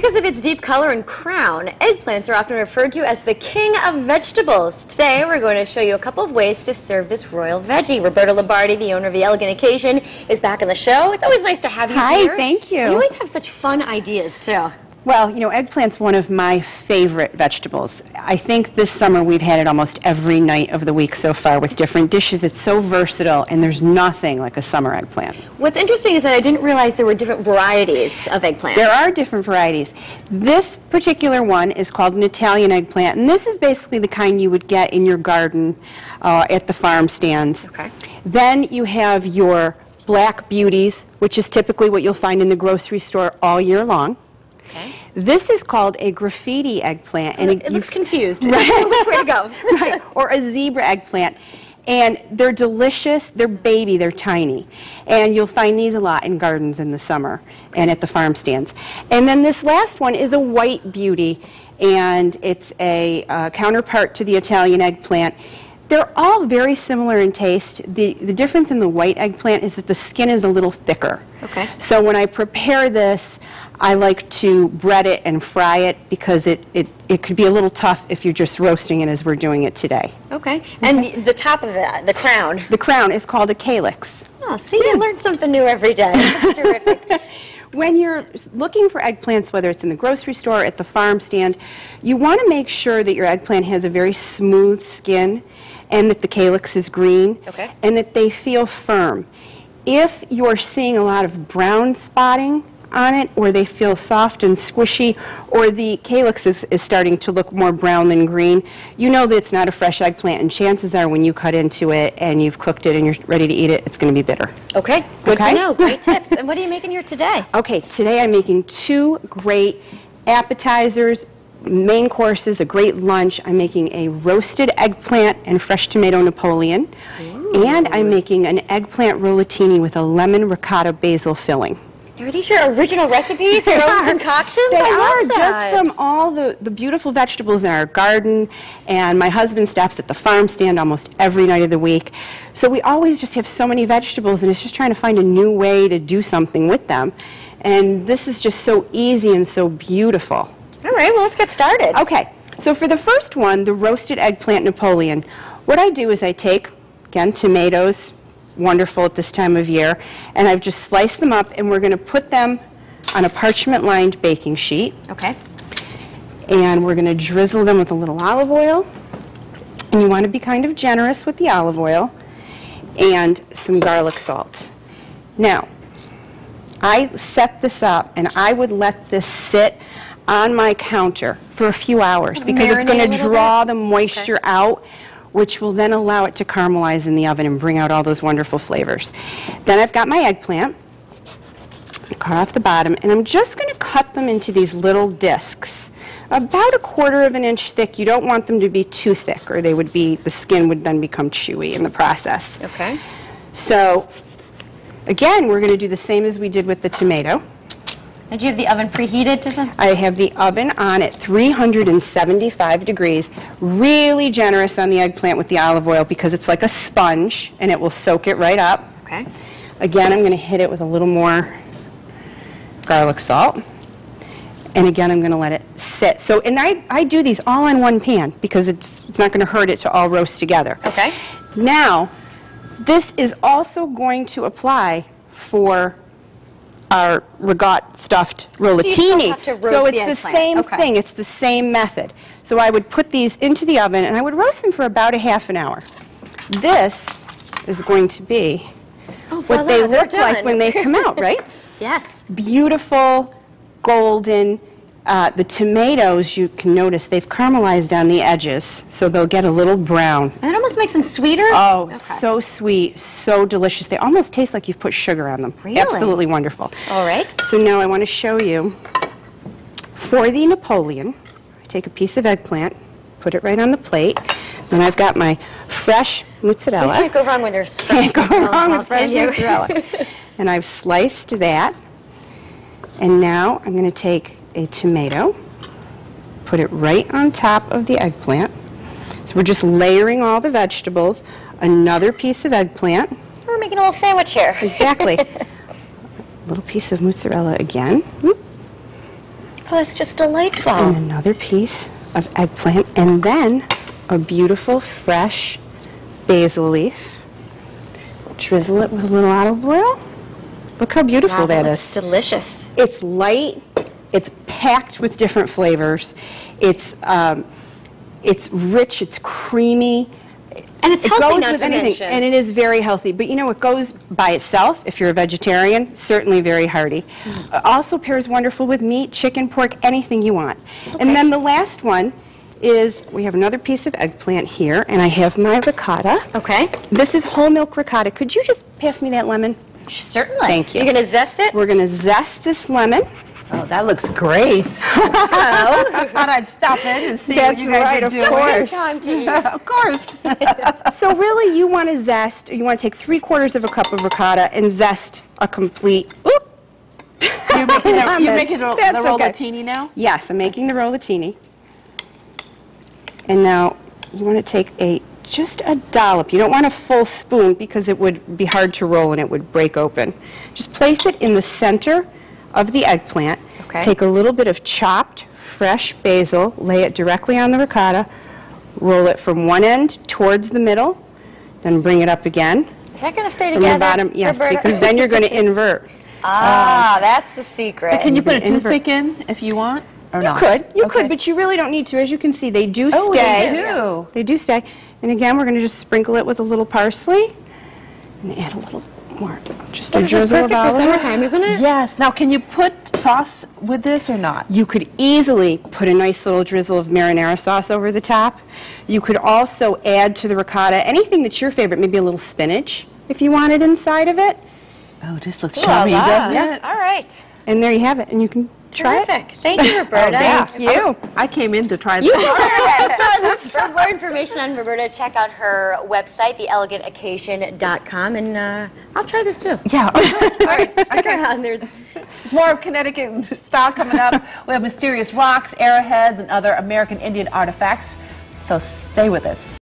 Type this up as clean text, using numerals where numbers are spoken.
Because of its deep color and crown, eggplants are often referred to as the king of vegetables. Today, we're going to show you a couple of ways to serve this royal veggie. Roberta Lombardi, the owner of the Elegant Occasion, is back on the show. It's always nice to have you here. Hi, thank you. You always have such fun ideas, too. Well, you know, eggplant's one of my favorite vegetables. I think this summer we've had it almost every night of the week so far with different dishes. It's so versatile, and there's nothing like a summer eggplant. What's interesting is that I didn't realize there were different varieties of eggplant. There are different varieties. This particular one is called an Italian eggplant, and this is basically the kind you would get in your garden at the farm stands. Okay. Then you have your black beauties, which is typically what you'll find in the grocery store all year long. Okay. This is called a graffiti eggplant. And it looks confused. Right. Which way to go? Right. Or a zebra eggplant. And they're delicious, they're baby, they're tiny. And you'll find these a lot in gardens in the summer and at the farm stands. And then this last one is a white beauty, and it's a counterpart to the Italian eggplant. They're all very similar in taste. The difference in the white eggplant is that the skin is a little thicker. Okay. So when I prepare this, I like to bread it and fry it because it could be a little tough if you're just roasting it as we're doing it today. Okay. And the top of it, the crown. The crown is called a calyx. Oh, see, you learn something new every day. That's terrific. When you're looking for eggplants, whether it's in the grocery store or at the farm stand, you want to make sure that your eggplant has a very smooth skin and that the calyx is green, okay, and that they feel firm. If you're seeing a lot of brown spotting on it, or they feel soft and squishy, or the calyx is starting to look more brown than green, you know that it's not a fresh eggplant, and chances are when you cut into it and you've cooked it and you're ready to eat it, it's going to be bitter. Okay, good to know. Great tips. And what are you making here today? Okay, today I'm making two great appetizers, main courses, a great lunch. I'm making a roasted eggplant and fresh tomato Napoleon, and I'm making an eggplant rollatini with a lemon ricotta basil filling. Are these your original recipes, your own concoctions? They I are love that. just from all the beautiful vegetables in our garden, and my husband stops at the farm stand almost every night of the week. So we always just have so many vegetables, and it's just trying to find a new way to do something with them. And this is just so easy and so beautiful. All right, well, let's get started. Okay, so for the first one, the roasted eggplant Napoleon, what I do is I take, again, tomatoes, wonderful at this time of year, and I've just sliced them up, and we're going to put them on a parchment-lined baking sheet. Okay. And we're going to drizzle them with a little olive oil, and you want to be kind of generous with the olive oil, and some garlic salt. Now, I set this up, and I would let this sit on my counter for a few hours because it's going to draw the moisture out, which will then allow it to caramelize in the oven and bring out all those wonderful flavors. Then I've got my eggplant, cut off the bottom, and I'm just going to cut them into these little discs, about 1/4 inch thick. You don't want them to be too thick, or they would be, the skin would then become chewy in the process. Okay. So, again, we're going to do the same as we did with the tomato. And do you have the oven preheated to some? I have the oven on at 375 degrees, really generous on the eggplant with the olive oil because it's like a sponge and it will soak it right up. Okay. Again, I'm going to hit it with a little more garlic salt. And again, I'm going to let it sit. So, and I do these all in one pan because it's not going to hurt it to all roast together. Okay. Now, this is also going to apply for our regot stuffed rollatini. So it's the same thing. It's the same method. So I would put these into the oven, and I would roast them for about 1/2 hour. This is going to be what they look like when they come out, right? Yes. Beautiful, golden. The tomatoes, you can notice, they've caramelized on the edges, so they'll get a little brown. And it almost makes them sweeter? Oh, so sweet, so delicious. They almost taste like you've put sugar on them. Really? Absolutely wonderful. All right. So now I want to show you, for the Napoleon, I take a piece of eggplant, put it right on the plate, then I've got my fresh mozzarella. You can't go wrong when there's fresh mozzarella. Can't go wrong with fresh mozzarella. And I've sliced that, and now I'm going to take a tomato, put it right on top of the eggplant. So we're just layering all the vegetables. Another piece of eggplant. We're making a little sandwich here. Exactly. A little piece of mozzarella again. Oh, that's just delightful. And another piece of eggplant, and then a beautiful fresh basil leaf. Drizzle it with a little olive oil. Look how beautiful Wow, that looks is. delicious. It's light. It's packed with different flavors. It's rich. It's creamy. And it's It healthy, goes not with to anything, mention. and it is very healthy. But you know, it goes by itself. If you're a vegetarian, certainly very hearty. Also pairs wonderful with meat, chicken, pork, anything you want. And then the last one is, we have another piece of eggplant here, and I have my ricotta. Okay. This is whole milk ricotta. Could you just pass me that lemon? Certainly. Thank you. You're going to zest it? We're going to zest this lemon. Oh, that looks great. I thought I'd stop in and see That's what you guys right, are of doing. course. Time to eat. Of course. So really, you want to zest, you want to take 3/4 of a cup of ricotta and zest a complete, oop! So you're making the That's okay. rollatini now? Yes, I'm making the rollatini. And now you want to take just a dollop. You don't want a full spoon because it would be hard to roll and it would break open. Just place it in the center of the eggplant. Okay. Take a little bit of chopped fresh basil, lay it directly on the ricotta, roll it from one end towards the middle, then bring it up again. Is that going to stay From together, the bottom, yes, Roberta? because then you're going to invert. Ah, that's the secret. But can you put a Invert. toothpick in if you want? Or You not? could, Okay. but you really don't need to. As you can see, they do Oh, stay. they do. They do stay. And again, we're going to just sprinkle it with a little parsley and add a little more, just a This is drizzle of perfect for olive oil. summertime, isn't it? Yes. Now, can you put sauce with this or not? You could easily put a nice little drizzle of marinara sauce over the top. You could also add to the ricotta anything that's your favorite, maybe a little spinach if you wanted inside of it. Oh, this looks Ooh la yummy, la. doesn't it? All right. And there you have it. And you can try it. Terrific. Thank you, Roberta. Thank you. I came in to try You this. try this. For more information on Roberta, check out her website, theelegantoccasion.com, and I'll try this too. Yeah. All right, stick around. There's It's more of Connecticut style coming up. We have mysterious rocks, arrowheads, and other American Indian artifacts. So stay with us.